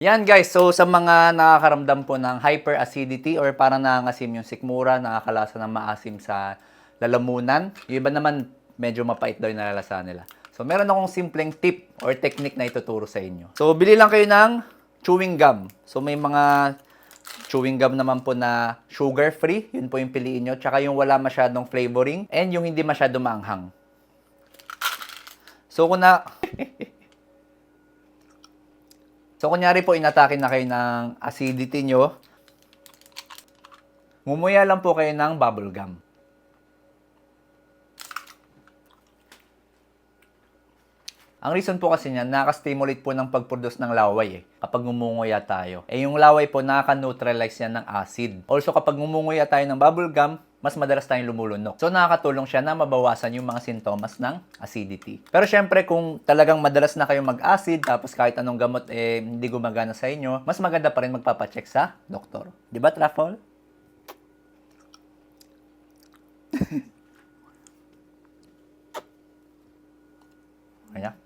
Yan guys, so sa mga nakakaramdam po ng hyperacidity or parang nangangasim yung sikmura, nakakalasa ng maasim sa lalamunan, yung iba naman medyo mapait daw yung nalalasa nila. So meron akong simpleng tip or technique na ituturo sa inyo. So bili lang kayo ng chewing gum. So may mga chewing gum naman po na sugar free, yun po yung piliin nyo. Tsaka yung wala masyadong flavoring and yung hindi masyadong maanghang. So kung na... So, kunyari po, inatake na kayo ng acidity nyo, ngumuya lang po kayo ng bubble gum. Ang reason po kasi niyan, nakaka-stimulate po ng pag-produce ng laway kapag ngumunguya tayo. Yung laway po, nakaka-neutralize yan ng acid. Also, kapag ngumunguya tayo ng bubble gum, mas madalas tayong lumulunok. So, nakakatulong siya na mabawasan yung mga sintomas ng acidity. Pero syempre, kung talagang madalas na kayong mag-acid, tapos kahit anong gamot hindi gumagana sa inyo, mas maganda pa rin magpapacheck sa doktor. Di ba, Truffle? Kaya?